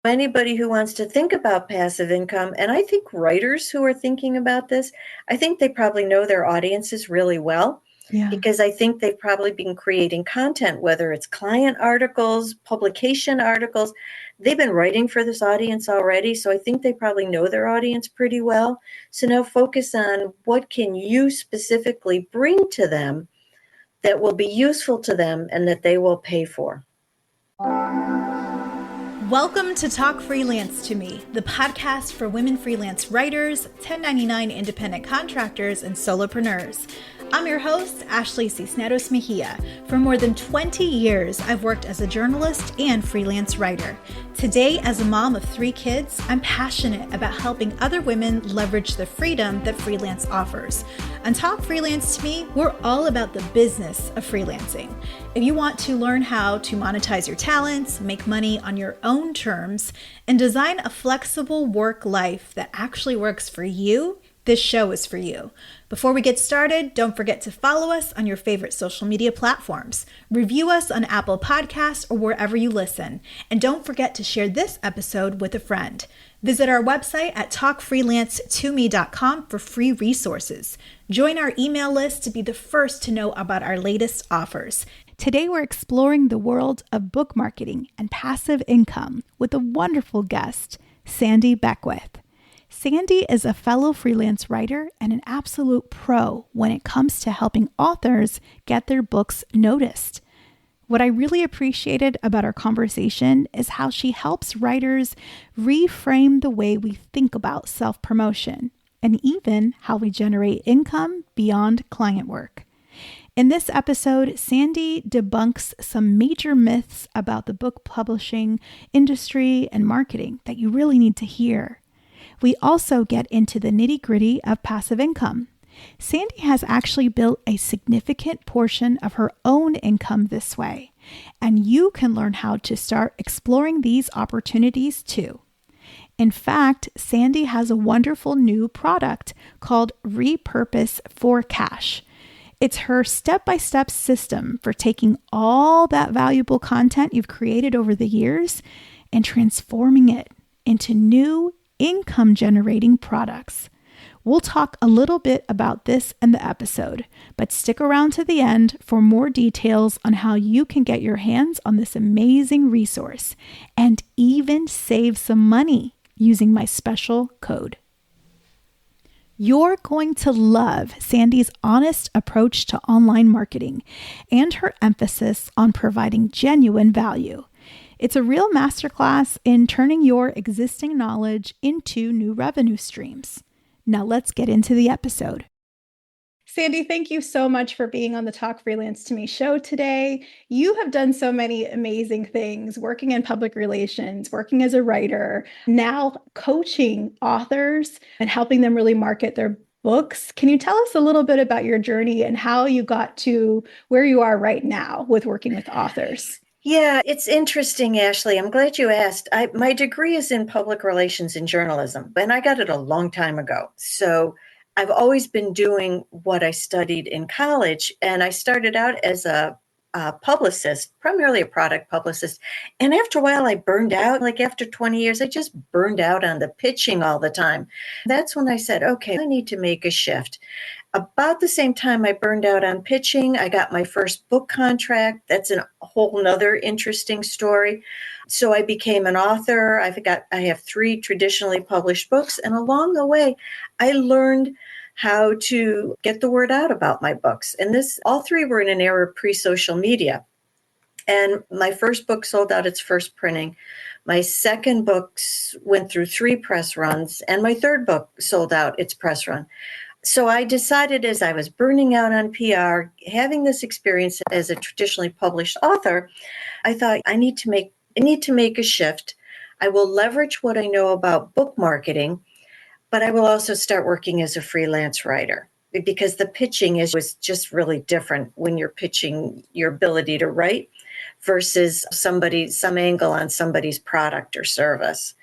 Anybody who wants to think about passive income, and I think writers who are thinking about this, I think they probably know their audiences really well. Yeah. Because I think they've probably been creating content, whether it's client articles, publication articles. They've been writing for this audience already, so I think they probably know their audience pretty well. So now focus on what can you specifically bring to them that will be useful to them and that they will pay for. Welcome to Talk Freelance to Me, the podcast for women freelance writers, 1099 independent contractors, and solopreneurs. I'm your host, Ashley Cisneros Mejia. For more than 20 years, I've worked as a journalist and freelance writer. Today, as a mom of 3 kids, I'm passionate about helping other women leverage the freedom that freelance offers. On Talk Freelance to Me, we're all about the business of freelancing. If you want to learn how to monetize your talents, make money on your own terms, and design a flexible work life that actually works for you, this show is for you. Before we get started, don't forget to follow us on your favorite social media platforms. Review us on Apple Podcasts or wherever you listen. And don't forget to share this episode with a friend. Visit our website at talkfreelancetome.com for free resources. Join our email list to be the first to know about our latest offers. Today, we're exploring the world of book marketing and passive income with a wonderful guest, Sandra Beckwith. Sandy is a fellow freelance writer and an absolute pro when it comes to helping authors get their books noticed. What I really appreciated about our conversation is how she helps writers reframe the way we think about self-promotion and even how we generate income beyond client work. In this episode, Sandy debunks some major myths about the book publishing industry and marketing that you really need to hear. We also get into the nitty-gritty of passive income. Sandy has actually built a significant portion of her own income this way, and you can learn how to start exploring these opportunities too. In fact, Sandy has a wonderful new product called Repurpose for Cash. It's her step-by-step system for taking all that valuable content you've created over the years and transforming it into new income-generating products. We'll talk a little bit about this in the episode, but stick around to the end for more details on how you can get your hands on this amazing resource and even save some money using my special code. You're going to love Sandy's honest approach to online marketing and her emphasis on providing genuine value. It's a real masterclass in turning your existing knowledge into new revenue streams. Now let's get into the episode. Sandy, thank you so much for being on the Talk Freelance to Me show today. You have done so many amazing things, working in public relations, working as a writer, now coaching authors and helping them really market their books. Can you tell us a little bit about your journey and how you got to where you are right now with working with authors? Yeah, it's interesting, Ashley. I'm glad you asked. My degree is in public relations and journalism, and I got it a long time ago. So I've always been doing what I studied in college, and I started out as a publicist, primarily a product publicist. And after a while, I burned out. Like after 20 years, I just burned out on the pitching all the time. That's when I said, okay, I need to make a shift. About the same time I burned out on pitching, I got my first book contract. That's a whole nother interesting story. So I became an author. I have 3 traditionally published books. And along the way, I learned how to get the word out about my books. And all 3 were in an era of pre-social media. And my first book sold out its first printing. My second book went through 3 press runs, and my third book sold out its press run. So I decided, as I was burning out on PR, having this experience as a traditionally published author, I thought I need to make a shift. I will leverage what I know about book marketing, but I will also start working as a freelance writer, because the pitching was just really different when you're pitching your ability to write versus some angle on somebody's product or service.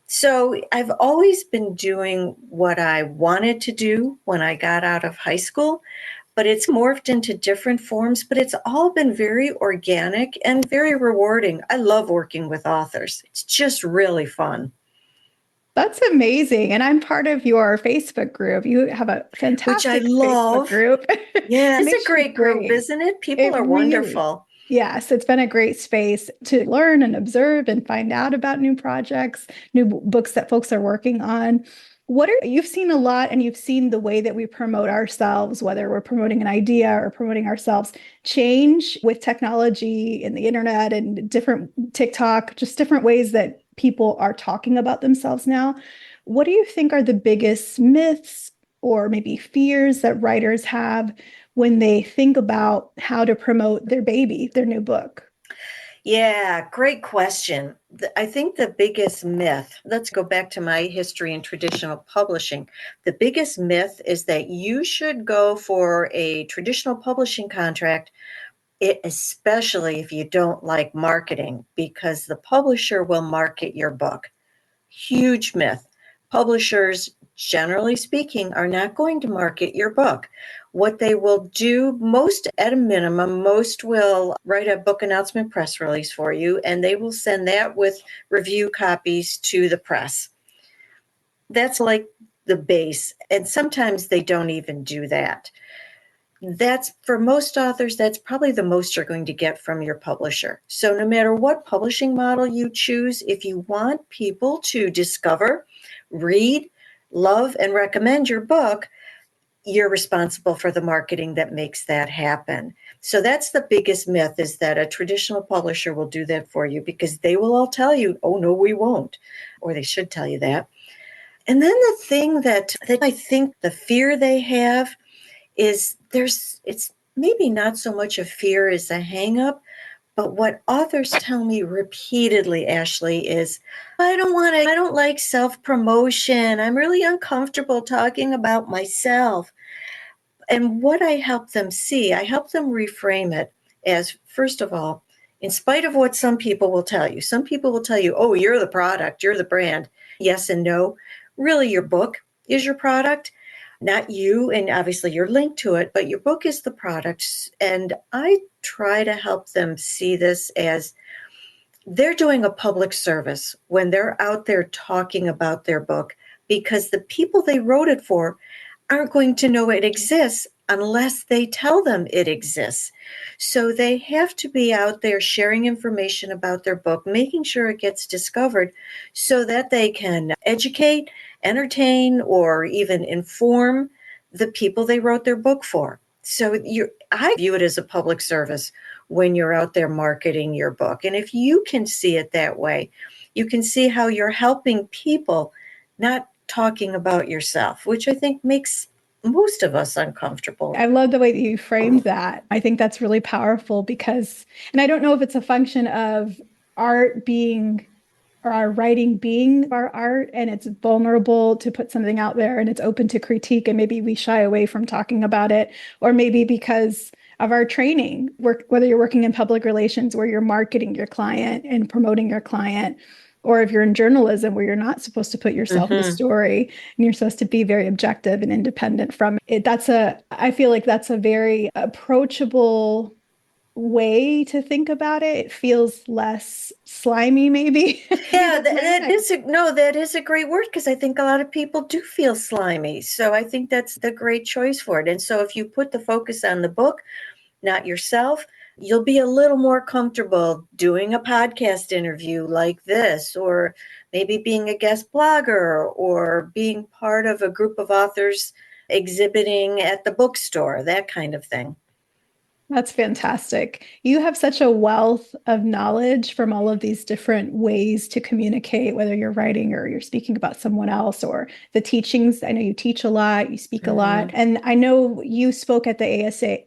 So I've always been doing what I wanted to do when I got out of high school, but it's morphed into different forms, but it's all been very organic and very rewarding. I love working with authors. It's just really fun. That's amazing. And I'm part of your Facebook group. You have a Which I fantastic Facebook love. group. Yeah, it's a Makes you great group, isn't it? People It are really, wonderful. yes, it's been a great space to learn and observe and find out about new projects, new books that folks are working on. You've seen a lot, and you've seen the way that we promote ourselves, whether we're promoting an idea or promoting ourselves, change with technology and the internet and different TikTok, just different ways that people are talking about themselves now. What do you think are the biggest myths or maybe fears that writers have when they think about how to promote their baby, their new book? Yeah, great question. I think the biggest myth, let's go back to my history in traditional publishing. The biggest myth is that you should go for a traditional publishing contract, especially if you don't like marketing, because the publisher will market your book. Huge myth. Publishers, generally speaking, are not going to market your book. What they will do, most at a minimum, most will write a book announcement press release for you, and they will send that with review copies to the press. That's like the base. And sometimes they don't even do that. That's, for most authors, that's probably the most you're going to get from your publisher. So no matter what publishing model you choose, if you want people to discover, read, love, and recommend your book, you're responsible for the marketing that makes that happen. So that's the biggest myth, is that a traditional publisher will do that for you, because they will all tell you, oh, no, we won't. Or they should tell you that. And then the thing that I think the fear they have is it's maybe not so much a fear as a hang up, but what authors tell me repeatedly, Ashley, is I don't like self-promotion. I'm really uncomfortable talking about myself. And what I help them see, I help them reframe it as, first of all, in spite of what some people will tell you, oh, you're the product, you're the brand. Yes and no. Really, your book is your product, not you. And obviously you're linked to it, but your book is the product. And I try to help them see this as they're doing a public service when they're out there talking about their book, because the people they wrote it for aren't going to know it exists unless they tell them it exists. So they have to be out there sharing information about their book, making sure it gets discovered so that they can educate, entertain, or even inform the people they wrote their book for. So I view it as a public service when you're out there marketing your book. And if you can see it that way, you can see how you're helping people, not talking about yourself, which I think makes most of us uncomfortable. I love the way that you framed that. I think that's really powerful because, and I don't know if it's a function of art being, or our writing being our art, and it's vulnerable to put something out there and it's open to critique, and maybe we shy away from talking about it, or maybe because of our training, whether you're working in public relations where you're marketing your client and promoting your client, or if you're in journalism where you're not supposed to put yourself in the story and you're supposed to be very objective and independent from it. I feel like that's a very approachable way to think about it. It feels less slimy, maybe. Yeah, that is a great word, because I think a lot of people do feel slimy. So I think that's the great choice for it. And so if you put the focus on the book, not yourself, you'll be a little more comfortable doing a podcast interview like this, or maybe being a guest blogger, or being part of a group of authors exhibiting at the bookstore, that kind of thing. That's fantastic. You have such a wealth of knowledge from all of these different ways to communicate, whether you're writing or you're speaking about someone else, or the teachings. I know you teach a lot, you speak a lot. And I know you spoke at the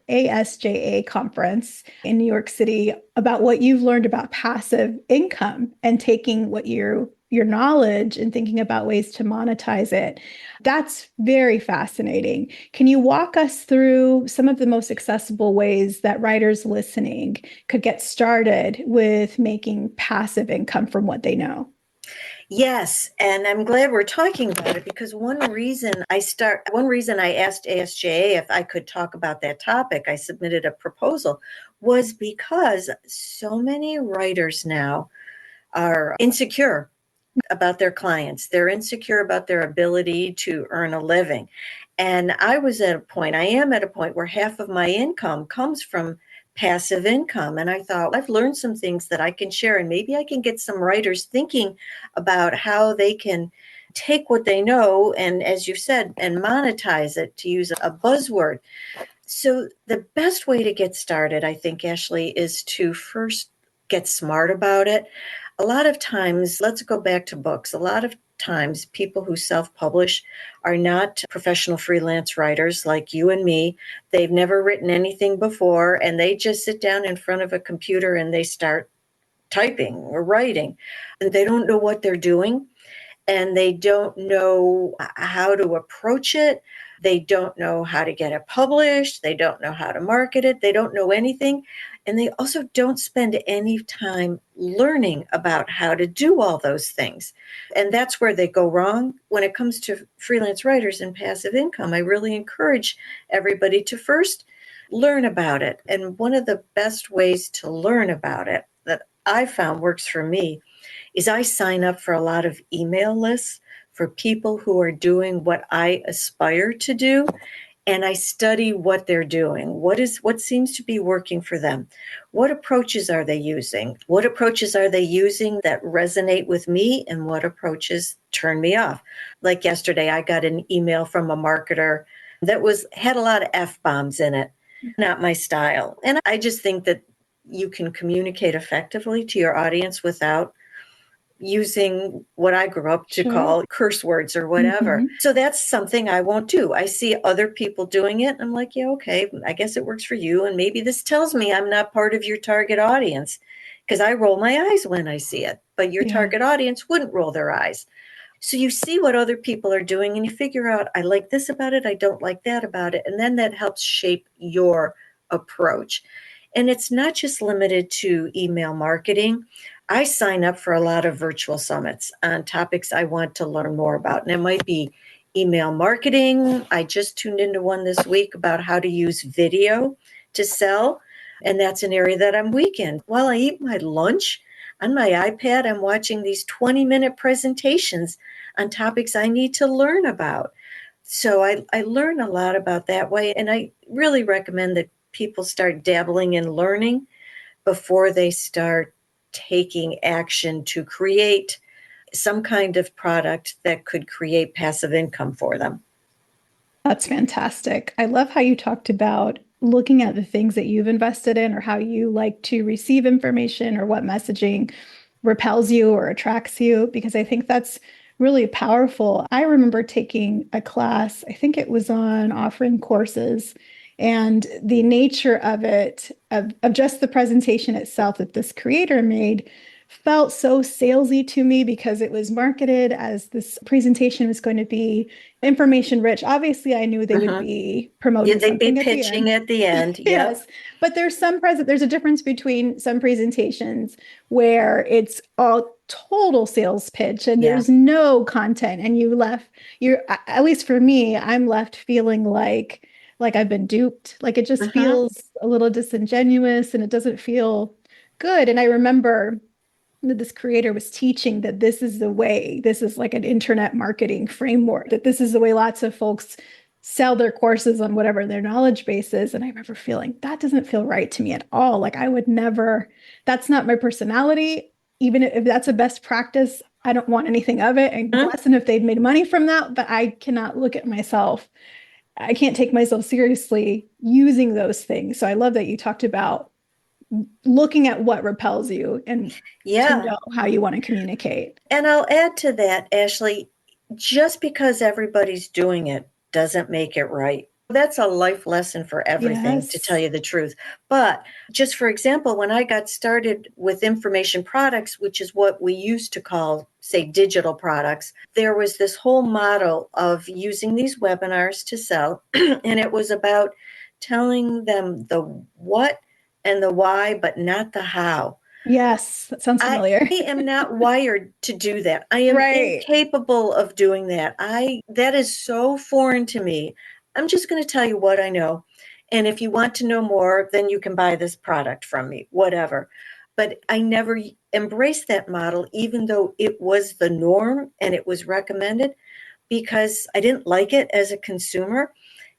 ASJA conference in New York City about what you've learned about passive income and taking what your knowledge and thinking about ways to monetize it. That's very fascinating. Can you walk us through some of the most accessible ways that writers listening could get started with making passive income from what they know? Yes, and I'm glad we're talking about it because one reason I asked ASJA if I could talk about that topic, I submitted a proposal, was because so many writers now are insecure about their clients. They're insecure about their ability to earn a living. And I am at a point where half of my income comes from passive income. And I thought, I've learned some things that I can share, and maybe I can get some writers thinking about how they can take what they know and, as you said, and monetize it, to use a buzzword. So the best way to get started, I think, Ashley, is to first get smart about it. A lot of times, let's go back to books. A lot of times, people who self-publish are not professional freelance writers like you and me. They've never written anything before, and they just sit down in front of a computer and they start typing or writing. And they don't know what they're doing, and they don't know how to approach it. They don't know how to get it published. They don't know how to market it. They don't know anything. And they also don't spend any time learning about how to do all those things. And that's where they go wrong. When it comes to freelance writers and passive income, I really encourage everybody to first learn about it. And one of the best ways to learn about it that I found works for me is I sign up for a lot of email lists for people who are doing what I aspire to do. And I study what they're doing. What seems to be working for them? What approaches are they using? What approaches are they using that resonate with me? And what approaches turn me off? Like yesterday, I got an email from a marketer that had a lot of F-bombs in it. Not my style. And I just think that you can communicate effectively to your audience without using what I grew up to call curse words or whatever. Mm-hmm. So that's something I won't do. I see other people doing it. I'm like, yeah, okay, I guess it works for you. And maybe this tells me I'm not part of your target audience, because I roll my eyes when I see it, but your target audience wouldn't roll their eyes. So you see what other people are doing and you figure out, I like this about it, I don't like that about it. And then that helps shape your approach. And it's not just limited to email marketing. I sign up for a lot of virtual summits on topics I want to learn more about. And it might be email marketing. I just tuned into one this week about how to use video to sell. And that's an area that I'm weak in. While I eat my lunch on my iPad, I'm watching these 20-minute presentations on topics I need to learn about. So I learn a lot about that way. And I really recommend that people start dabbling in learning before they start taking action to create some kind of product that could create passive income for them. That's fantastic. I love how you talked about looking at the things that you've invested in or how you like to receive information or what messaging repels you or attracts you, because I think that's really powerful. I remember taking a class, I think it was on offering courses, and the nature of it, of just the presentation itself that this creator made, felt so salesy to me because it was marketed as this presentation was going to be information rich. Obviously, I knew they would be promoting they'd something be pitching at the end. Yes, but there's a difference between some presentations where it's all total sales pitch and there's no content, and you're at least for me, I'm left feeling like I've been duped. Like it just feels a little disingenuous and it doesn't feel good. And I remember that this creator was teaching that this is the way, this is like an internet marketing framework, that this is the way lots of folks sell their courses on whatever their knowledge base is. And I remember feeling that doesn't feel right to me at all. Like I would never, that's not my personality. Even if that's a best practice, I don't want anything of it. And bless them if they'd made money from that, but I cannot look at myself. I can't take myself seriously using those things. So I love that you talked about looking at what repels you and to know how you want to communicate. And I'll add to that, Ashley, just because everybody's doing it doesn't make it right. That's a life lesson for everything, to tell you the truth. But just for example, when I got started with information products, which is what we used to call, say, digital products, there was this whole model of using these webinars to sell. And it was about telling them the what and the why, but not the how. Yes, that sounds I familiar. am not wired to do that. I am Right. incapable of doing that. That is so foreign to me. I'm just going to tell you what I know. And if you want to know more, then you can buy this product from me, whatever. But I never embraced that model, even though it was the norm and it was recommended, because I didn't like it as a consumer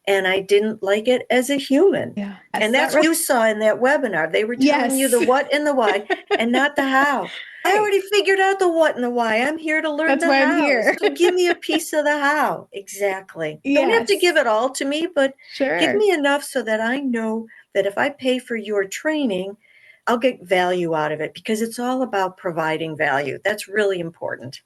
and I didn't like it as a human. Yeah. And that's what you saw in that webinar. They were telling you Yes. the what and the why and not the how. I already figured out the what and the why. I'm here to learn That's the why I'm how. here. So give me a piece of the how. Exactly. Don't have to Yes. give it all to me, but give Sure. me enough so that I know that if I pay for your training, I'll get value out of it, because it's all about providing value. That's really important.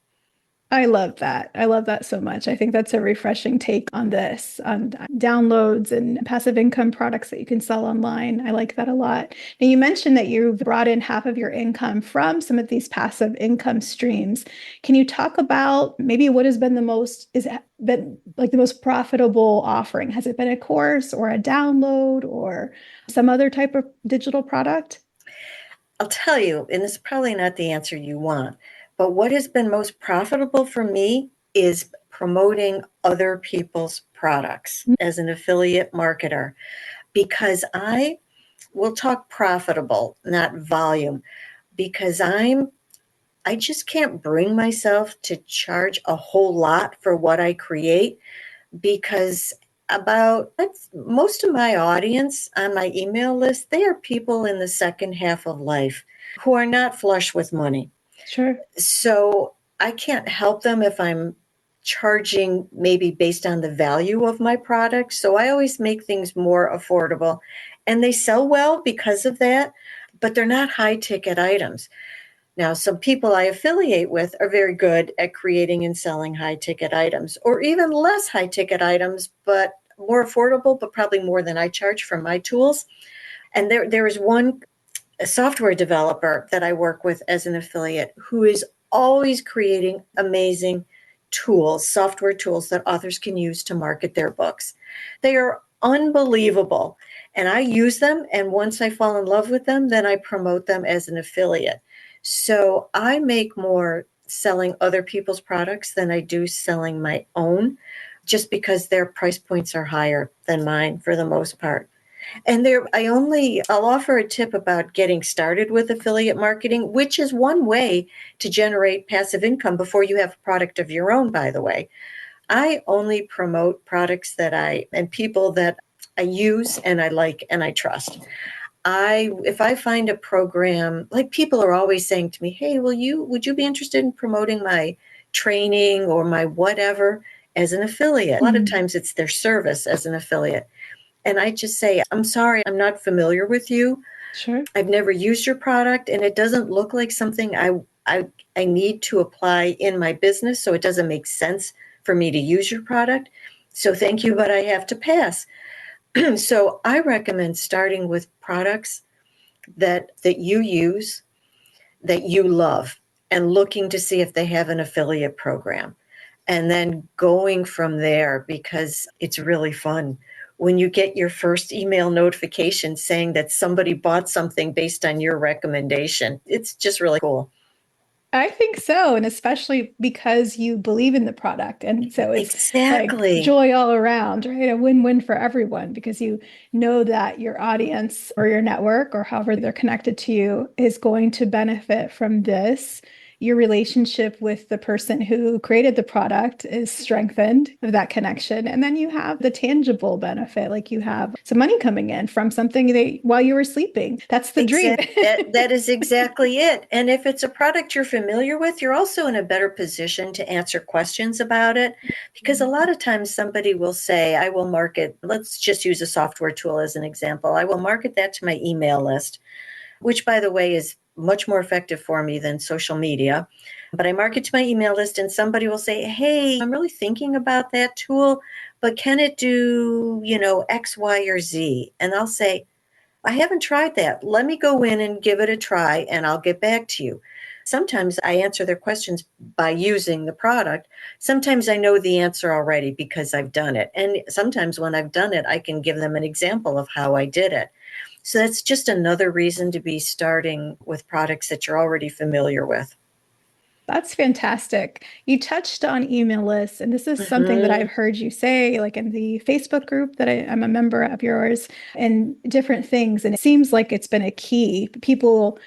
I love that. I love that so much. I think that's a refreshing take on this, on downloads and passive income products that you can sell online. I like that a lot. Now, you mentioned that you've brought in half of your income from some of these passive income streams. Can you talk about maybe what has been been like the most profitable offering? Has it been a course or a download or some other type of digital product? I'll tell you, and it's probably not the answer you want, but what has been most profitable for me is promoting other people's products as an affiliate marketer, because I will talk profitable, not volume, because I just can't bring myself to charge a whole lot for what I create, because most of my audience on my email list, they are people in the second half of life who are not flush with money. Sure. So I can't help them if I'm charging maybe based on the value of my product. So I always make things more affordable, and they sell well because of that, but they're not high ticket items. Now, some people I affiliate with are very good at creating and selling high ticket items, or even less high ticket items, but more affordable, but probably more than I charge for my tools. And there is one software developer that I work with as an affiliate who is always creating amazing tools, software tools that authors can use to market their books. They are unbelievable. And I use them. And once I fall in love with them, then I promote them as an affiliate. So I make more selling other people's products than I do selling my own, just because their price points are higher than mine for the most part. And I'll offer a tip about getting started with affiliate marketing, which is one way to generate passive income before you have a product of your own, by the way. I only promote products and people that I use and I like and I trust. If I find a program, like, people are always saying to me, "Hey, would you be interested in promoting my training or my whatever as an affiliate?" A lot of times it's their service as an affiliate. And I just say, "I'm sorry, I'm not familiar with you. Sure. I've never used your product, and it doesn't look like something I need to apply in my business, so it doesn't make sense for me to use your product. So thank you, but I have to pass." So I recommend starting with products that you use, that you love, and looking to see if they have an affiliate program, and then going from there, because it's really fun when you get your first email notification saying that somebody bought something based on your recommendation. It's just really cool. I think so. And especially because you believe in the product. And so it's like Exactly. joy all around, right? A win-win for everyone, because you know that your audience or your network or however they're connected to you is going to benefit from this. Your relationship with the person who created the product is strengthened of that connection. And then you have the tangible benefit, like you have some money coming in from something while you were sleeping. That's the dream. That is exactly it. And if it's a product you're familiar with, you're also in a better position to answer questions about it. Because a lot of times somebody will say, "I will market," let's just use a software tool as an example, "I will market that to my email list," which, by the way, is much more effective for me than social media. But I market to my email list, and somebody will say, "Hey, I'm really thinking about that tool, but can it do, X, Y, or Z?" And I'll say, "I haven't tried that. Let me go in and give it a try, and I'll get back to you." Sometimes I answer their questions by using the product. Sometimes I know the answer already because I've done it. And sometimes when I've done it, I can give them an example of how I did it. So that's just another reason to be starting with products that you're already familiar with. That's fantastic. You touched on email lists, and this is something that Mhm. I've heard you say, like in the Facebook group that I'm a member of yours, and different things. And it seems like it's been a key. People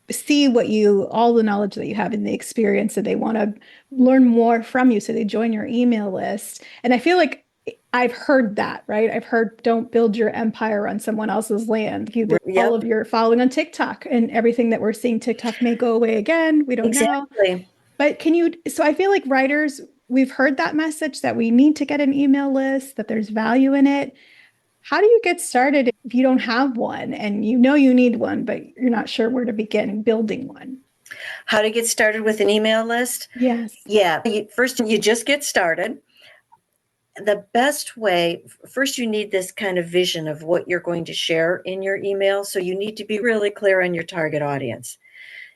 see all the knowledge that you have and the experience, and they want to learn more from you. So they join your email list. And I feel like I've heard that, right? I've heard don't build your empire on someone else's land. You build all Yep, of your following on TikTok, and everything that we're seeing TikTok may go away again. We don't know. exactly. But so I feel like writers, we've heard that message that we need to get an email list, that there's value in it. How do you get started if you don't have one and you know you need one, but you're not sure where to begin building one? How to get started with an email list? Yes. Yeah, first you just get started. The best way, first you need this kind of vision of what you're going to share in your email. So you need to be really clear on your target audience.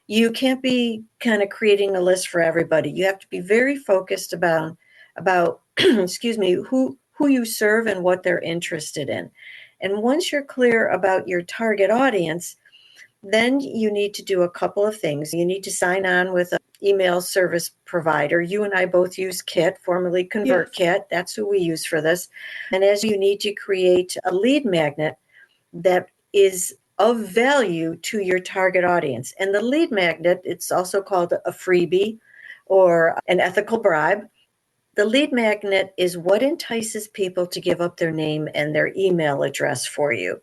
You can't be kind of creating a list for everybody. You have to be very focused about excuse me, who you serve and what they're interested in. And once you're clear about your target audience, then you need to do a couple of things. You need to sign on with an email service provider. You and I both use Kit, formerly Yes. ConvertKit. That's who we use for this. And as you need to create a lead magnet that is of value to your target audience. And the lead magnet, it's also called a freebie or an ethical bribe. The lead magnet is what entices people to give up their name and their email address for you.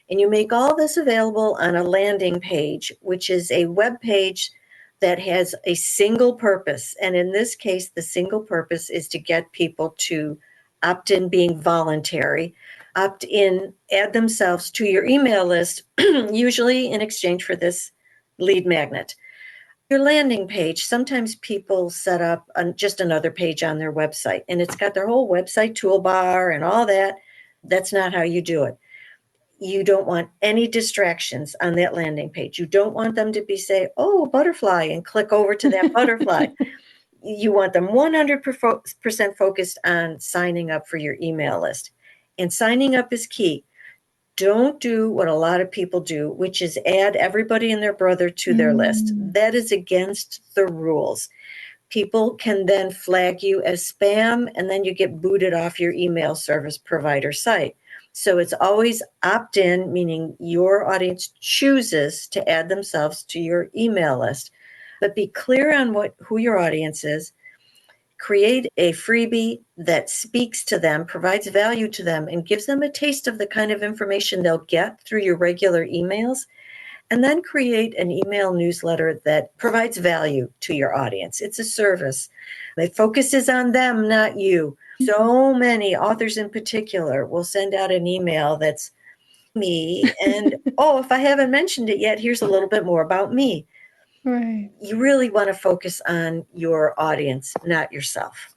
And you make all this available on a landing page, which is a web page that has a single purpose. And in this case, the single purpose is to get people to opt in, being voluntary, opt in, add themselves to your email list, usually in exchange for this lead magnet. Your landing page, sometimes people set up just another page on their website, and it's got their whole website toolbar and all that. That's not how you do it. You don't want any distractions on that landing page. You don't want them to be say, oh, butterfly, and click over to that butterfly. You want them 100% focused on signing up for your email list. And signing up is key. Don't do what a lot of people do, which is add everybody and their brother to their list. That is against the rules. People can then flag you as spam, and then you get booted off your email service provider site. So it's always opt in, meaning your audience chooses to add themselves to your email list. But be clear on who your audience is. Create a freebie that speaks to them, provides value to them, and gives them a taste of the kind of information they'll get through your regular emails. And then create an email newsletter that provides value to your audience. It's a service. It focuses on them, not you. So many authors in particular will send out an email that's me. And, oh, if I haven't mentioned it yet, here's a little bit more about me. Right. You really want to focus on your audience, not yourself.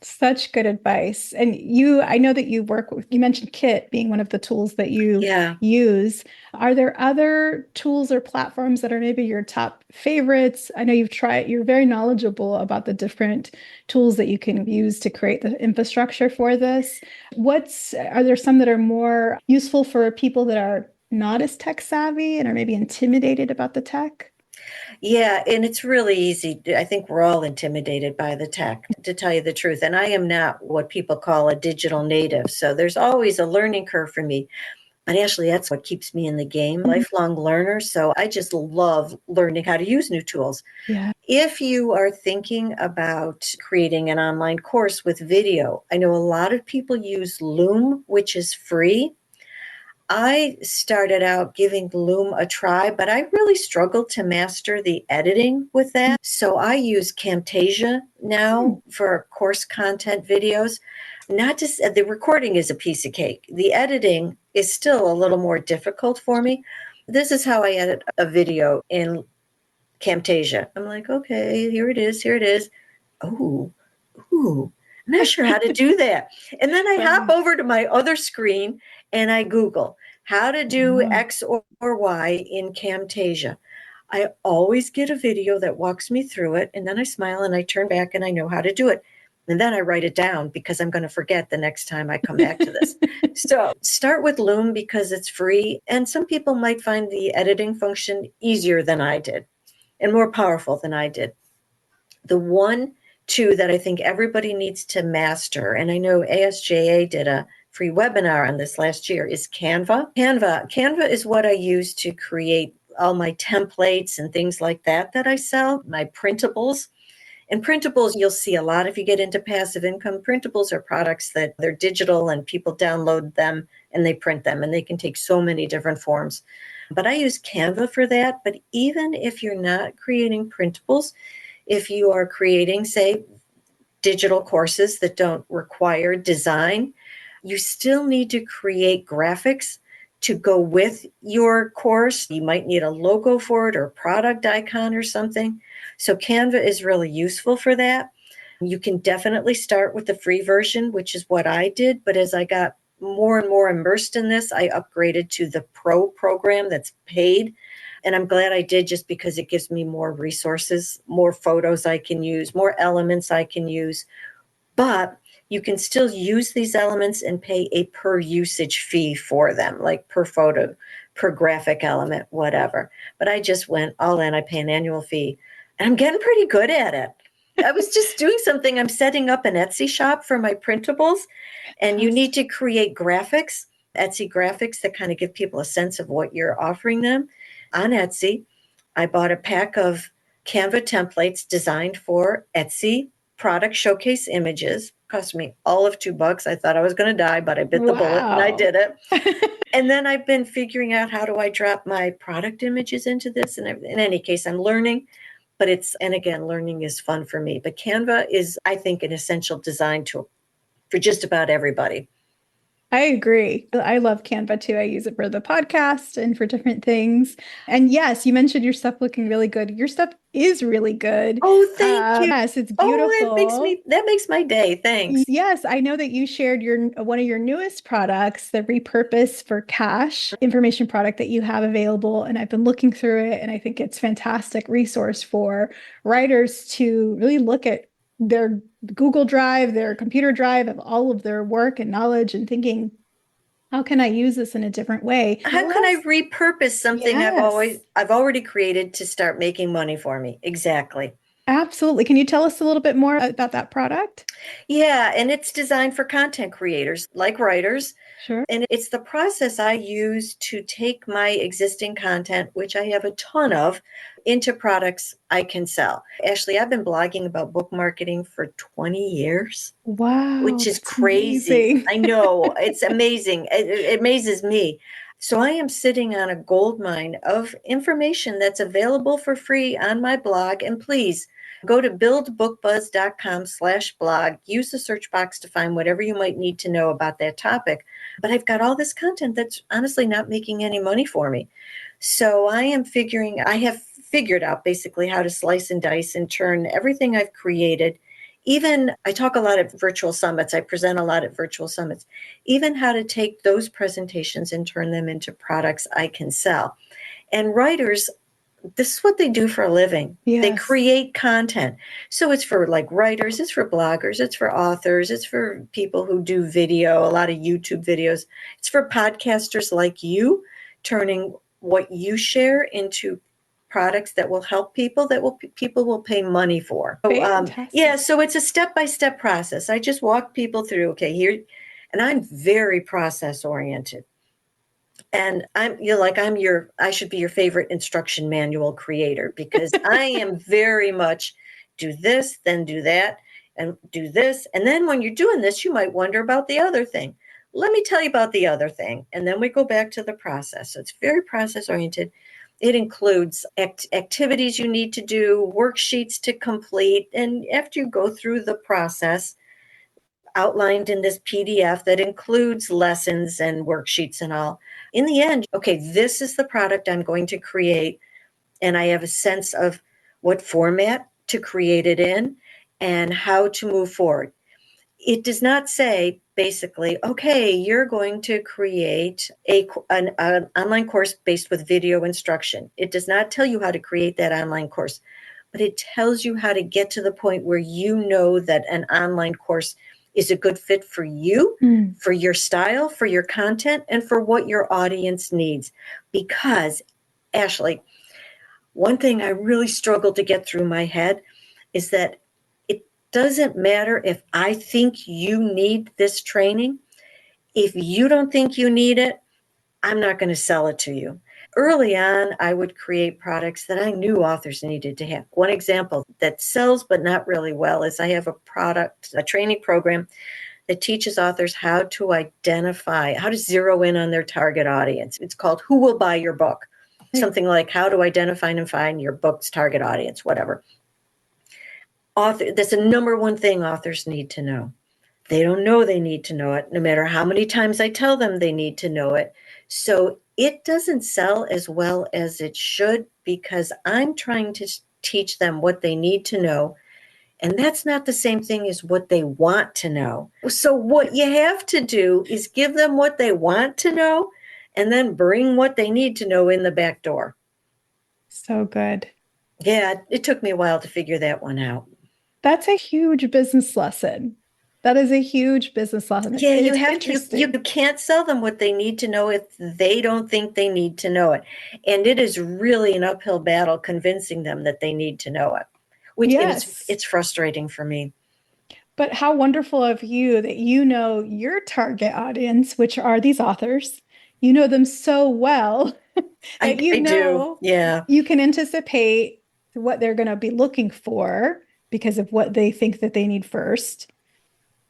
Such good advice. And I know that you mentioned Kit being one of the tools that you Yeah. use. Are there other tools or platforms that are maybe your top favorites? I know you're very knowledgeable about the different tools that you can use to create the infrastructure for this. Are there some that are more useful for people that are not as tech savvy and are maybe intimidated about the tech? Yeah, and it's really easy. I think we're all intimidated by the tech, to tell you the truth. And I am not what people call a digital native. So there's always a learning curve for me. But Ashley, that's what keeps me in the game, lifelong learner. So I just love learning how to use new tools. Yeah. If you are thinking about creating an online course with video, I know a lot of people use Loom, which is free. I started out giving Loom a try, but I really struggled to master the editing with that. So I use Camtasia now for course content videos. Not just the recording is a piece of cake. The editing is still a little more difficult for me. This is how I edit a video in Camtasia. I'm like, okay, here it is, here it is. Oh, ooh, I'm not sure how to do that. And then I hop over to my other screen and I Google how to do X or Y in Camtasia. I always get a video that walks me through it, and then I smile and I turn back and I know how to do it. And then I write it down because I'm going to forget the next time I come back to this. So start with Loom because it's free. And some people might find the editing function easier than I did and more powerful than I did. The one, two that I think everybody needs to master, and I know ASJA did a free webinar on this last year, is Canva. Canva is what I use to create all my templates and things like that I sell, my printables. And printables, you'll see a lot if you get into passive income. Printables are products that they're digital and people download them and they print them, and they can take so many different forms. But I use Canva for that. But even if you're not creating printables, if you are creating, say, digital courses that don't require design, you still need to create graphics to go with your course. You might need a logo for it or a product icon or something. So Canva is really useful for that. You can definitely start with the free version, which is what I did. But as I got more and more immersed in this, I upgraded to the Pro program that's paid. And I'm glad I did, just because it gives me more resources, more photos I can use, more elements I can use. But you can still use these elements and pay a per usage fee for them, like per photo, per graphic element, whatever. But I just went all in. I pay an annual fee. And I'm getting pretty good at it. I was just doing something. I'm setting up an Etsy shop for my printables. And you need to create graphics, Etsy graphics that kind of give people a sense of what you're offering them. On Etsy, I bought a pack of Canva templates designed for Etsy product showcase images. Cost me all of $2. I thought I was going to die, but I bit the bullet and I did it. And then I've been figuring out how do I drop my product images into this. And in any case, I'm learning. But and again, learning is fun for me. But Canva is, I think, an essential design tool for just about everybody. I agree. I love Canva too. I use it for the podcast and for different things. And yes, you mentioned your stuff looking really good. Your stuff is really good. Oh, thank you. Yes, it's beautiful. Oh, that makes my day. Thanks. Yes, I know that you shared one of your newest products, the Repurpose for Cash information product that you have available. And I've been looking through it, and I think it's a fantastic resource for writers to really look at their Google Drive, their computer drive of all of their work and knowledge, and thinking, how can I use this in a different way? How can I repurpose something Yes. I've already created to start making money for me? Exactly. Absolutely. Can you tell us a little bit more about that product? Yeah, and it's designed for content creators like writers. Sure. And it's the process I use to take my existing content, which I have a ton of, into products I can sell. Ashley, I've been blogging about book marketing for 20 years. Wow. Which is crazy. Amazing. I know. It's amazing. It amazes me. So I am sitting on a gold mine of information that's available for free on my blog. And please go to buildbookbuzz.com/blog. Use the search box to find whatever you might need to know about that topic. But I've got all this content that's honestly not making any money for me. So I have figured out basically how to slice and dice and turn everything I've created. Even I talk a lot at virtual summits. I present a lot at virtual summits. Even how to take those presentations and turn them into products I can sell. And writers, this is what they do for a living. Yes. They create content. So it's for like writers, it's for bloggers, it's for authors, it's for people who do video, a lot of YouTube videos. It's for podcasters like you, turning what you share into products that will help people, people will pay money for. So it's a step-by-step process. I just walk people through, okay, here, and I'm very process oriented. And I should be your favorite instruction manual creator, because I am very much do this, then do that, and do this. And then when you're doing this, you might wonder about the other thing. Let me tell you about the other thing. And then we go back to the process. So it's very process oriented. It includes activities you need to do, worksheets to complete. And after you go through the process outlined in this PDF that includes lessons and worksheets and all, in the end, okay, this is the product I'm going to create. And I have a sense of what format to create it in and how to move forward. It does not say basically, okay, you're going to create an online course based with video instruction. It does not tell you how to create that online course. but it tells you how to get to the point where you know that an online course is a good fit for you, for your style, for your content, and for what your audience needs. Because, Ashley, one thing I really struggle to get through my head is that it doesn't matter if I think you need this training. If you don't think you need it, I'm not going to sell it to you. Early on, I would create products that I knew authors needed to have. One example that sells but not really well is I have a training program that teaches authors how to identify, how to zero in on their target audience. It's called Who Will Buy Your Book? Something like how to identify and find your book's target audience, whatever. That's the number one thing authors need to know. They don't know they need to know it, no matter how many times I tell them they need to know it. So it doesn't sell as well as it should because I'm trying to teach them what they need to know. And that's not the same thing as what they want to know. So what you have to do is give them what they want to know and then bring what they need to know in the back door. So good. Yeah, it took me a while to figure that one out. That's a huge business lesson. That is a huge business lesson. Yeah, you can't sell them what they need to know if they don't think they need to know it. And it is really an uphill battle convincing them that they need to know it. Which it's frustrating for me. But how wonderful of you that you know your target audience, which are these authors. You know them so well that I do. Yeah. You can anticipate what they're going to be looking for because of what they think that they need first.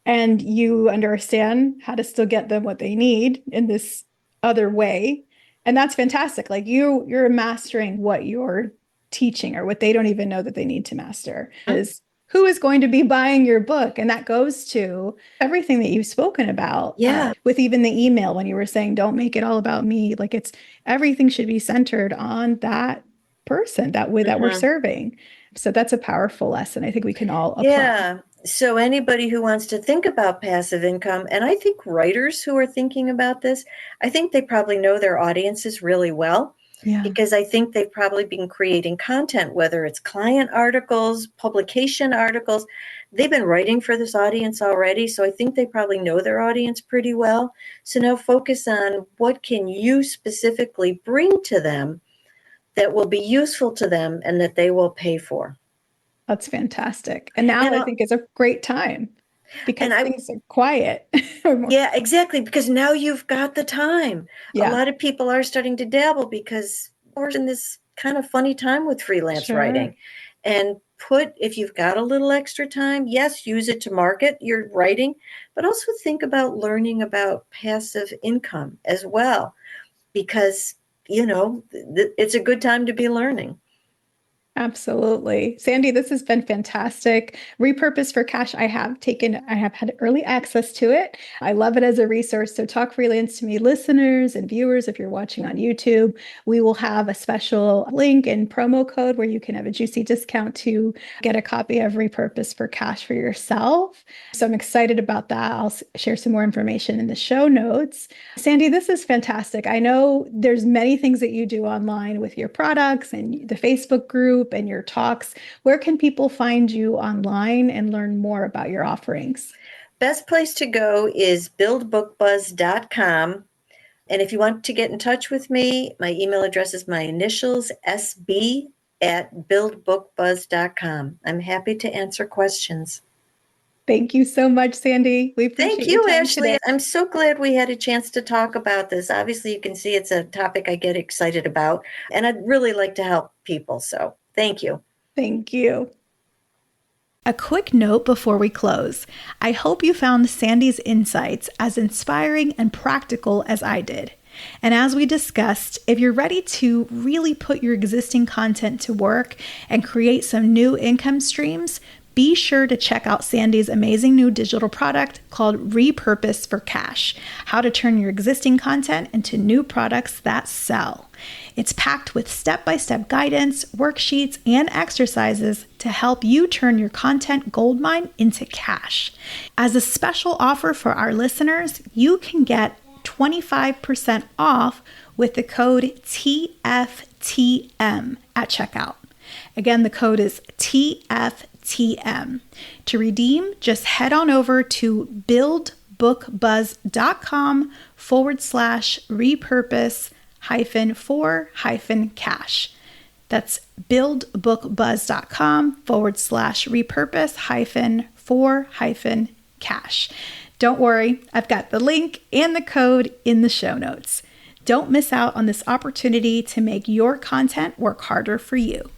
And you understand how to still get them what they need in this other way. And that's fantastic. Like you're mastering what you're teaching or what they don't even know that they need to master is who is going to be buying your book. And that goes to everything that you've spoken about. Yeah. With even the email when you were saying, don't make it all about me. Like everything should be centered on that person, that way that we're serving. So that's a powerful lesson. I think we can all apply. Yeah. So anybody who wants to think about passive income, and I think writers who are thinking about this, I think they probably know their audiences really well. Yeah. Because I think they've probably been creating content, whether it's client articles, publication articles. They've been writing for this audience already. So I think they probably know their audience pretty well. So now focus on what can you specifically bring to them that will be useful to them and that they will pay for. That's fantastic. And now I think it's a great time because things are quiet. Yeah, exactly. Because now you've got the time. Yeah. A lot of people are starting to dabble because we're in this kind of funny time with freelance writing. And if you've got a little extra time, yes, use it to market your writing, but also think about learning about passive income as well, because, it's a good time to be learning. Absolutely. Sandy, this has been fantastic. Repurpose for Cash. I have had early access to it. I love it as a resource. So Talk Freelance to Me listeners and viewers, if you're watching on YouTube, we will have a special link and promo code where you can have a juicy discount to get a copy of Repurpose for Cash for yourself. So I'm excited about that. I'll share some more information in the show notes. Sandy, this is fantastic. I know there's many things that you do online with your products and the Facebook group and your talks. Where can people find you online and learn more about your offerings? Best place to go is buildbookbuzz.com. And if you want to get in touch with me, my email address is my initials, sb@buildbookbuzz.com. I'm happy to answer questions. Thank you so much, Sandy. We appreciate Thank you, Ashley. Today. I'm so glad we had a chance to talk about this. Obviously, you can see it's a topic I get excited about, and I'd really like to help people. So thank you. Thank you. A quick note before we close. I hope you found Sandy's insights as inspiring and practical as I did. And as we discussed, if you're ready to really put your existing content to work and create some new income streams, be sure to check out Sandy's amazing new digital product called Repurpose for Cash, how to turn your existing content into new products that sell. It's packed with step-by-step guidance, worksheets, and exercises to help you turn your content goldmine into cash. As a special offer for our listeners, you can get 25% off with the code TFTM at checkout. Again, the code is TFTM. To redeem, just head on over to buildbookbuzz.com/repurpose-for-cash. That's buildbookbuzz.com/repurpose-for-cash. Don't worry, I've got the link and the code in the show notes. Don't miss out on this opportunity to make your content work harder for you.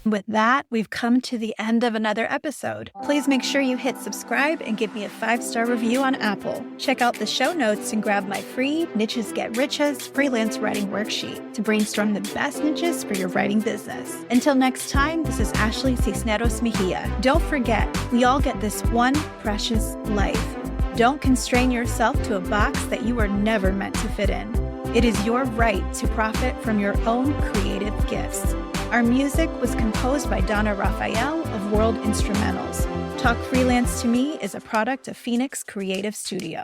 With that, we've come to the end of another episode. Please make sure you hit subscribe and give me a 5-star review on Apple. Check out the show notes and grab my free Niches Get Riches freelance writing worksheet to brainstorm the best niches for your writing business. Until next time, this is Ashley Cisneros Mejia. Don't forget, we all get this one precious life. Don't constrain yourself to a box that you were never meant to fit in. It is your right to profit from your own creative gifts. Our music was composed by Donna Raphael of World Instrumentals. Talk Freelance to Me is a product of Phoenix Creative Studio.